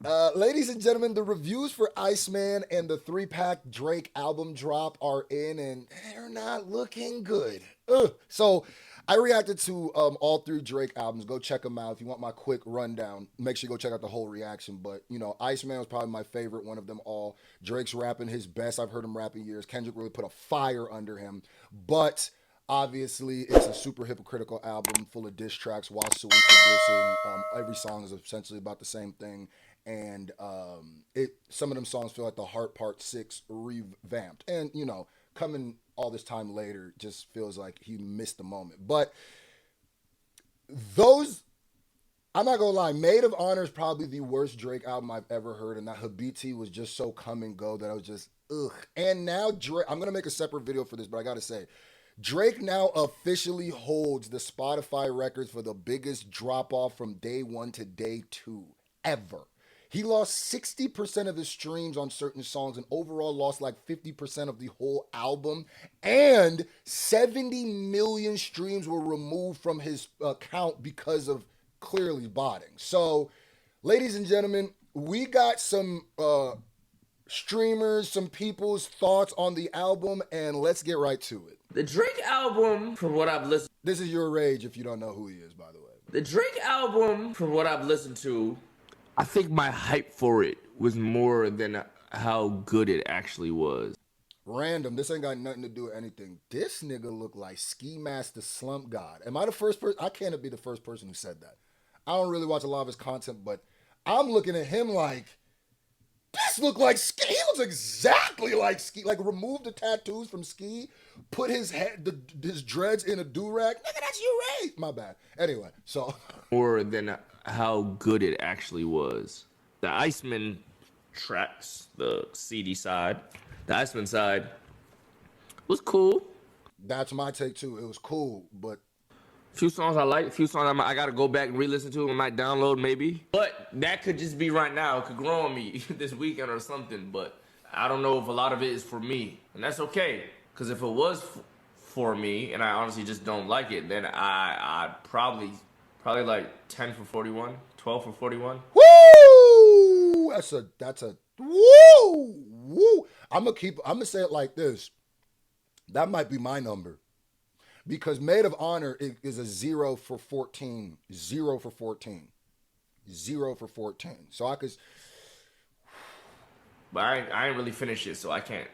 Ladies and gentlemen, the reviews for Iceman and the 3-pack Drake album drop are in, and they're not looking good. Ugh. So, I reacted to all 3 Drake albums. Go check them out if you want my quick rundown. Make sure you go check out the whole reaction. But Iceman was probably my favorite one of them all. Drake's rapping his best. I've heard him rap in years. Kendrick really put a fire under him, but obviously, it's a super hypocritical album full of diss tracks, while suing for dissing. Every song is essentially about the same thing, and it some of them songs feel like the Heart Part 6 revamped, and coming all this time later just feels like he missed the moment. But those, I'm not gonna lie, Maid of Honor is probably the worst Drake album I've ever heard, and that Habiti was just so come and go that I was just ugh. And now Drake, I'm gonna make a separate video for this, but I gotta say, Drake now officially holds the Spotify records for the biggest drop off from day one to day two ever. He lost 60% of his streams on certain songs and overall lost like 50% of the whole album. And 70 million streams were removed from his account because of clearly botting. So, ladies and gentlemen, we got some streamers, some people's thoughts on the album, and let's get right to it. The Drake album, from what I've listened, This is your rage if you don't know who he is, by the way. the Drake album, from what I've listened to, I think my hype for it was more than how good it actually was. Random. This ain't got nothing to do with anything. This nigga look like Ski Master Slump God. Am I the first person? I can't be the first person who said that. I don't really watch a lot of his content, but I'm looking at him like, this look like Ski. He looks exactly like Ski. Like, remove the tattoos from Ski, put his his dreads in a do-rag. Nigga, that's you, right? My bad. Anyway, so More than how good it actually was. The Iceman tracks, the CD side, the Iceman side was cool. that's my take too. It was cool, but Few songs I like, few songs I gotta go back and re-listen to. I might download maybe. But that could just be right now. It could grow on me this weekend or something. But I don't know if a lot of it is for me. And that's okay. Because if it was for me and I honestly just don't like it, then I'd probably like 10 for 41, 12 for 41. woo! That's a woo! Woo! I'm gonna say it like this. That might be my number. Because Maid of Honor is a 0 for 14. 0 for 14. 0 for 14. So I could. But I ain't really finished it, so I can't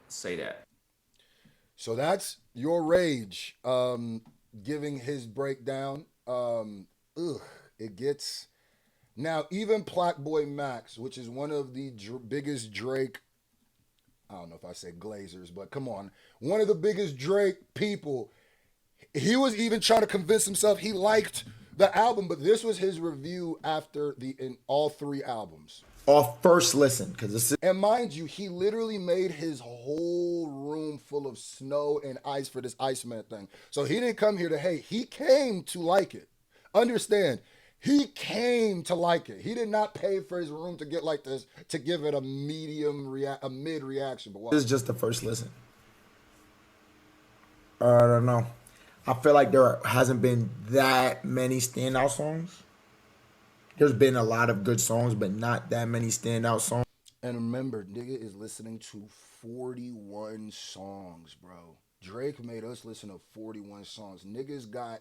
say that. So that's your rage. Giving his breakdown. It gets. Now, even Plaque Boy Max, which is one of the biggest Drake. I don't know if I said Glazers, but come on. One of the biggest Drake people. He was even trying to convince himself he liked the album, but this was his review after in all 3 albums. Off first listen, because this is And mind you, he literally made his whole room full of snow and ice for this Iceman thing. So he didn't come here to hate. He came to like it. Understand, he came to like it. He did not pay for his room to get like this, to give it a a mid reaction. But this is just the first listen. I don't know. I feel like there hasn't been that many standout songs. There's been a lot of good songs, but not that many standout songs. And remember, nigga is listening to 41 songs, bro. Drake made us listen to 41 songs. Niggas got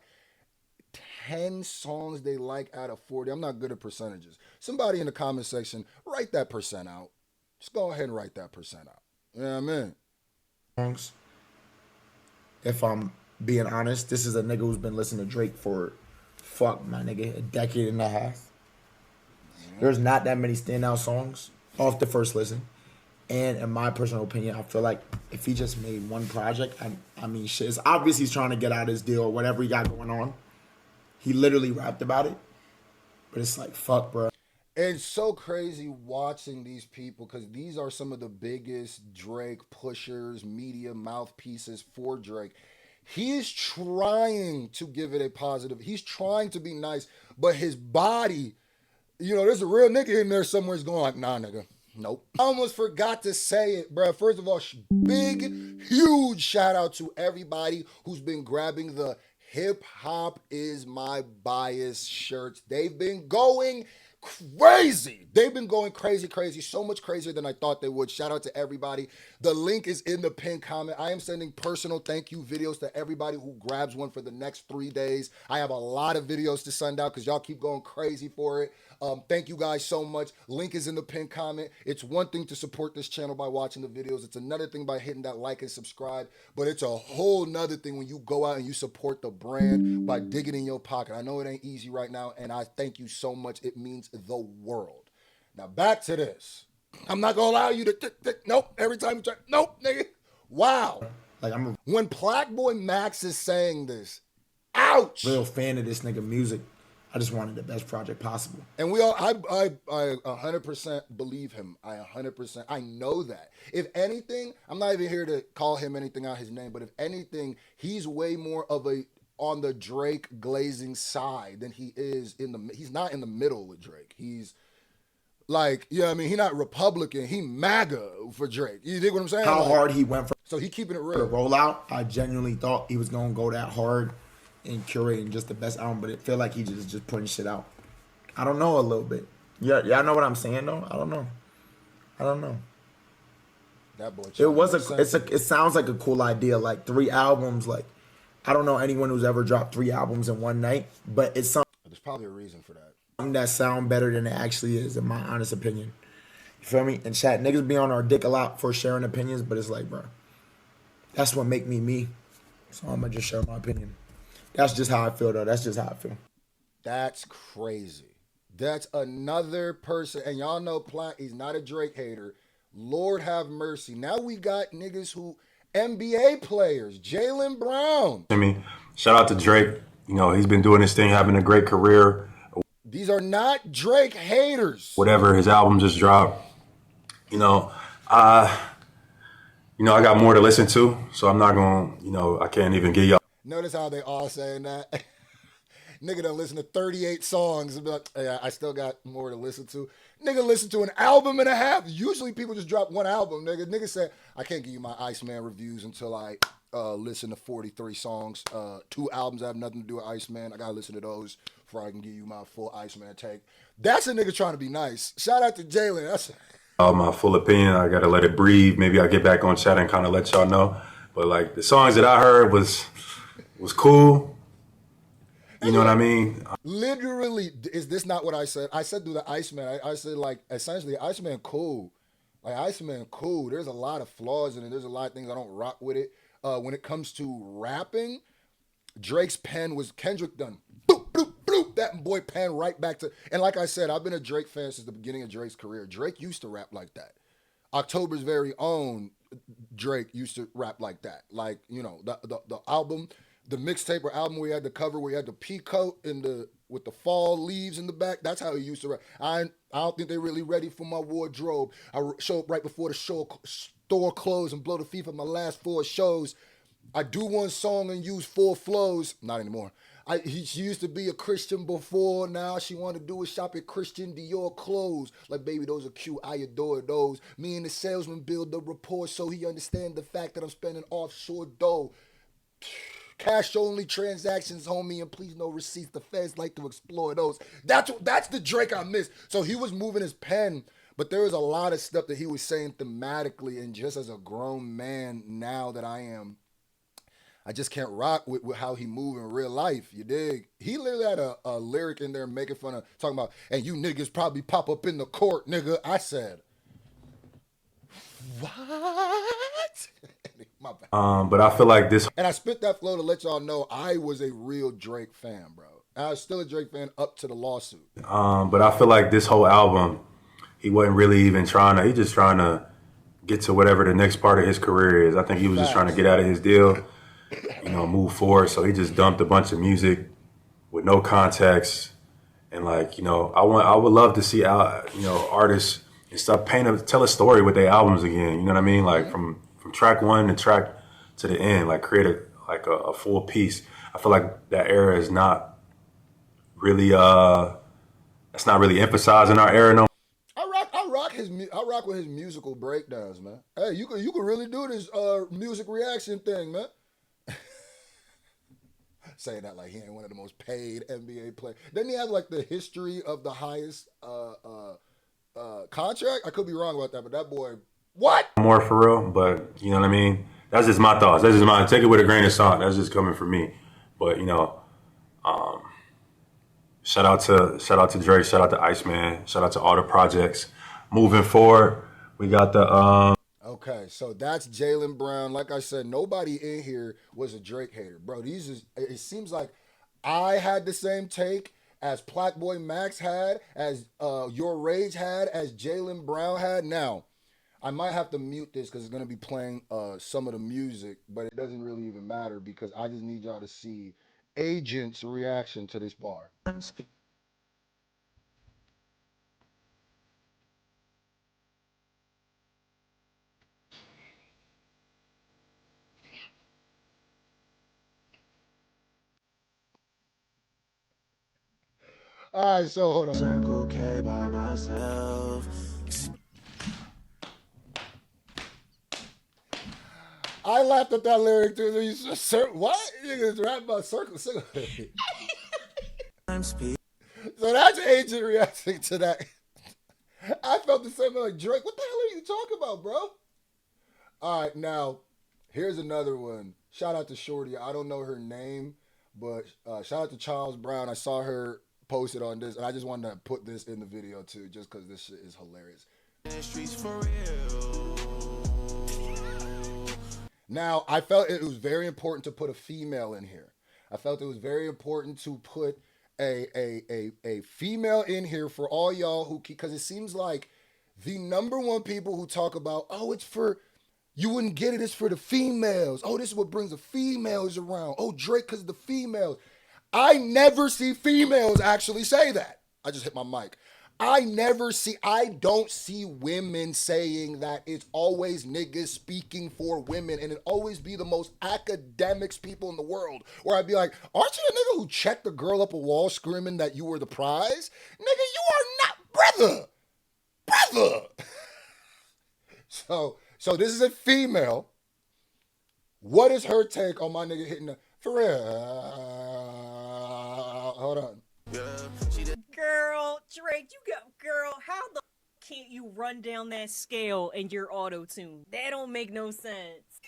10 songs they like out of 40. I'm not good at percentages. Somebody in the comment section, write that percent out. Just go ahead and write that percent out. You know what I mean? Songs. If I'm being honest, this is a nigga who's been listening to Drake for, fuck my nigga, a decade and a half. There's not that many standout songs off the first listen. And in my personal opinion, I feel like if he just made one project, I mean, shit, it's obvious he's trying to get out his deal or whatever he got going on. He literally rapped about it. But it's like, fuck, bro. It's so crazy watching these people because these are some of the biggest Drake pushers, media mouthpieces for Drake. He is trying to give it a positive. He's trying to be nice, but his body, there's a real nigga in there somewhere is going like, nah, nigga. Nope. I almost forgot to say it, bro. First of all, big, huge shout out to everybody who's been grabbing the Hip Hop Is My Bias shirts. They've been going crazy. They've been going crazy, so much crazier than I thought they would. Shout out to everybody. The link is in the pinned comment. I am sending personal thank you videos to everybody who grabs one for the next 3 days. I have a lot of videos to send out because y'all keep going crazy for it. Thank you guys so much. Link is in the pinned comment. It's one thing to support this channel by watching the videos. It's another thing by hitting that like and subscribe. But it's a whole nother thing when you go out and you support the brand by digging in your pocket. I know it ain't easy right now, and I thank you so much. It means the world. Now back to this. I'm not gonna allow you to nope. Every time you try, nope, nigga. Wow. Like, I'm a When Plaque Boy Max is saying this, ouch. real fan of this nigga music. I just wanted the best project possible. And we all, I 100% believe him. I 100%, I know that. If anything, I'm not even here to call him anything out his name, but if anything, he's way more of a on the Drake glazing side than he is he's not in the middle with Drake. He's like, yeah, I mean, he's not Republican, he MAGA for Drake. You dig what I'm saying? How like, hard he went for so he keeping it the real. rollout, I genuinely thought he was gonna go that hard in curating just the best album, but it feel like he just putting shit out. I don't know a little bit. Yeah, y'all know what I'm saying though. I don't know. That boy. It sounds like a cool idea. Like 3 albums. Like, I don't know anyone who's ever dropped 3 albums in one night, but it's something There's probably a reason for that. that sound better than it actually is, in my honest opinion. You feel me? And chat, niggas be on our dick a lot for sharing opinions, but it's like, bro, that's what make me me. So I'm gonna just share my opinion. That's just how I feel, though. That's just how I feel. That's crazy. That's another person, and y'all know Platt, he's not a Drake hater. Lord have mercy. Now we got niggas who, NBA players, Jaylen Brown. I mean, shout out to Drake. You know, he's been doing this thing, having a great career. These are not Drake haters. Whatever, his album just dropped. I got more to listen to, so I'm not gonna, I can't even give y'all. Notice how they all saying that. Nigga done listen to 38 songs and be like, hey, I still got more to listen to. Nigga listen to an album and a half. Usually people just drop one album, nigga. Nigga said, I can't give you my Iceman reviews until I listen to 43 songs. 2 albums that have nothing to do with Iceman. I gotta listen to those before I can give you my full Iceman take. That's a nigga trying to be nice. Shout out to Jaylen. That's My full opinion, I gotta let it breathe. Maybe I'll get back on chat and kind of let y'all know. But like the songs that I heard was cool. You know what I mean? literally, is this not what I said? I said through the Iceman. I said like essentially Iceman cool. Like Iceman cool. There's a lot of flaws in it. There's a lot of things I don't rock with it. When it comes to rapping, Drake's pen was Kendrick done. Boop, boop, boop. That boy pen right back to, and like I said, I've been a Drake fan since the beginning of Drake's career. Drake used to rap like that. October's very own Drake used to rap like that. Like, you know, the album, the mixtape or album where he had the cover where he had the pea coat with the fall leaves in the back. That's how he used to rap. I don't think they're really ready for my wardrobe. I show up right before the store closed and blow the feet for my last 4 shows. I do one song and use 4 flows. Not anymore. She used to be a Christian before. Now she want to do a shop at Christian Dior clothes. Like, baby, those are cute. I adore those. Me and the salesman build the rapport so he understand the fact that I'm spending offshore dough. Cash only transactions, homie, and please no receipts. The feds like to explore those. That's the Drake I miss. So he was moving his pen, but there was a lot of stuff that he was saying thematically, and just as a grown man now that I am, I just can't rock with how he move in real life. You dig? He literally had a lyric in there making fun of, talking about, and you niggas probably pop up in the court, nigga. I said, what? My bad. But I feel like this. And I spit that flow to let y'all know I was a real Drake fan, bro. I was still a Drake fan up to the lawsuit. But I feel like this whole album, he wasn't really even he just trying to get to whatever the next part of his career is. I think he was just trying to get out of his deal, move forward. So he just dumped a bunch of music with no context. And like, I would love to see, artists and stuff tell a story with their albums again. You know what I mean? Like from track 1 to the end, like create a full piece. I feel like that era is not really that's not really emphasized in our era no. I rock with his musical breakdowns, man. Hey, you can really do this music reaction thing, man. saying that like he ain't one of the most paid NBA players. Didn't he have like the history of the highest contract? I could be wrong about that, but that boy, what? More for real, but you know what I mean. That's just my thoughts. That's just my take it with a grain of salt. That's just coming from me. But you know, shout out to Drake. Shout out to Iceman. Shout out to all the projects. Moving forward, we got the Okay, so that's Jaylen Brown. Like I said, nobody in here was a Drake hater, bro. These is it seems like I had the same take as Plaque Boy Max had, as Your Rage had, as Jaylen Brown had. Now, I might have to mute this because it's gonna be playing some of the music, but it doesn't really even matter because I just need y'all to see Agent's reaction to this bar. All right, so hold on. Circle K by myself. I laughed at that lyric too. What? Niggas rap about circle. So that's Agent reacting to that. I felt the same way like Drake. What the hell are you talking about, bro? All right, now here's another one. Shout out to Shorty. I don't know her name, but shout out to Charles Brown. I saw her posted on this, and I just wanted to put this in the video too, just because this shit is hilarious. Streets for real. Now, I felt it was very important to put a female in here. I felt it was very important to put a female in here for all y'all who, because it seems like the number one people who talk about, oh, it's for, you wouldn't get it, it's for the females. Oh, this is what brings the females around. Oh, Drake because of the females. I never see females actually say that. I just hit my mic. I don't see women saying that. It's always niggas speaking for women, and it always be the most academics people in the world. Where I'd be like, aren't you the nigga who checked the girl up a wall screaming that you were the prize? Nigga, you are not, brother. So this is a female. What is her take on my nigga hitting the, for real? Hold on. Girl, Drake, how the can't you run down that scale in your auto-tune? That don't make no sense.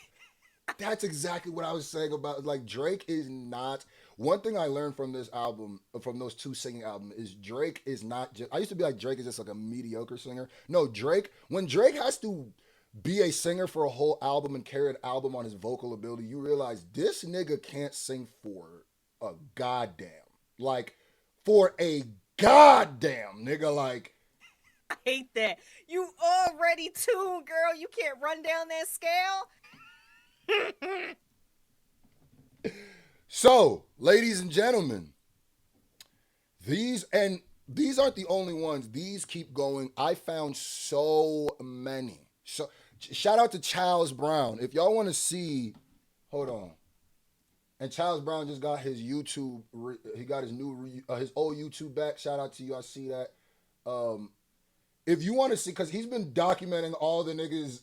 That's exactly what I was saying about, like, Drake is not, one thing I learned from this album, from those two singing albums, is Drake is not just, I used to be like, Drake is just like a mediocre singer. No, Drake, when Drake has to be a singer for a whole album and carry an album on his vocal ability, you realize this nigga can't sing for a goddamn. Like, for a goddamn, nigga, like. I hate that. You already tuned, girl. You can't run down that scale. So, ladies and gentlemen, these aren't the only ones. These keep going. I found so many. So, shout out to Charles Brown. If y'all want to see, hold on. And Charles Brown just got his YouTube. He got his his old YouTube back. Shout out to you. I see that. If you want to see, because he's been documenting all the niggas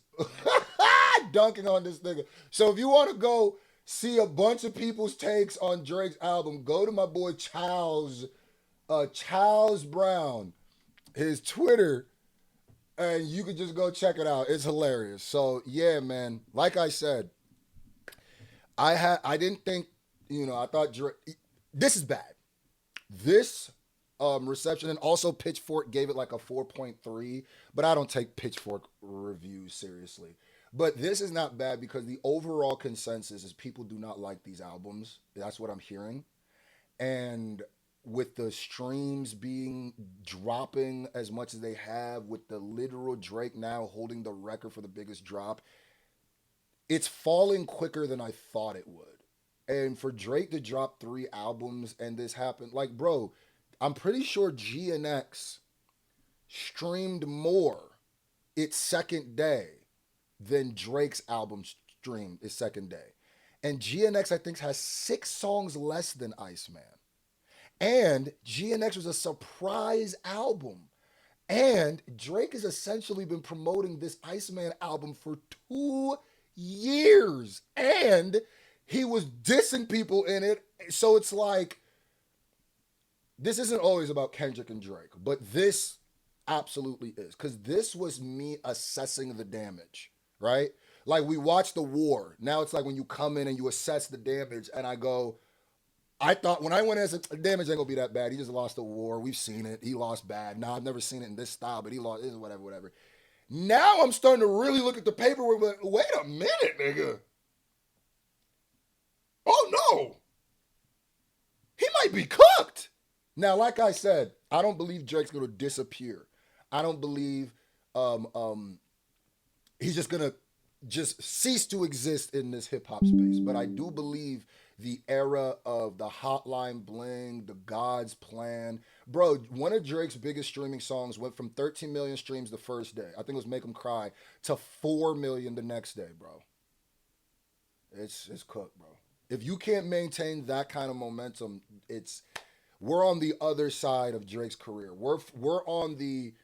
dunking on this nigga. So if you want to go see a bunch of people's takes on Drake's album, go to my boy Charles Brown, his Twitter, and you can just go check it out. It's hilarious. So yeah, man. Like I said, I didn't think, I thought Drake, this is bad. This reception, and also Pitchfork gave it like a 4.3, but I don't take Pitchfork reviews seriously. But this is not bad because the overall consensus is people do not like these albums. That's what I'm hearing. And with the streams dropping as much as they have, with the literal Drake now holding the record for the biggest drop, it's falling quicker than I thought it would. And for Drake to drop 3 albums and this happened, like, bro, I'm pretty sure GNX streamed more its second day than Drake's album streamed its second day. And GNX, I think, has 6 songs less than Iceman. And GNX was a surprise album. And Drake has essentially been promoting this Iceman album for 2 years. And he was dissing people in it So it's like, this isn't always about Kendrick and Drake, but this absolutely is. Because this was me assessing the damage, right? Like, we watched the war. Now it's like when you come in and you assess the damage, and I go, I thought when I went as the damage ain't gonna be that bad. He just lost the war. We've seen it. He lost bad. Nah, I've never seen it in this style, but he lost whatever, whatever. Now I'm starting to really look at the paperwork, but wait a minute, nigga. Oh no. He might be cooked. Now, like I said, I don't believe Drake's gonna disappear. I don't believe he's just gonna just cease to exist in this hip hop space. But I do believe the era of the Hotline Bling, the God's Plan. Bro, one of Drake's biggest streaming songs went from 13 million streams the first day, I think it was Make 'Em Cry, to 4 million the next day, bro. It's cooked, bro. If you can't maintain that kind of momentum, we're on the other side of Drake's career. We're on the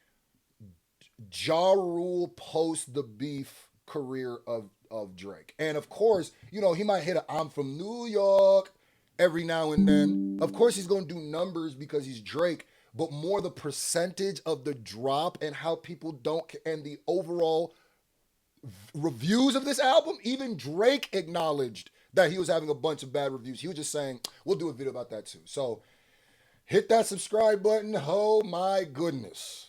Ja Rule post the beef career of Drake. And of course, he might hit a I'm from New York every now and then. Of course he's gonna do numbers because he's Drake, but more the percentage of the drop and how people don't, and the overall reviews of this album. Even Drake acknowledged that he was having a bunch of bad reviews. He was just saying, we'll do a video about that too. So hit that subscribe button. Oh my goodness.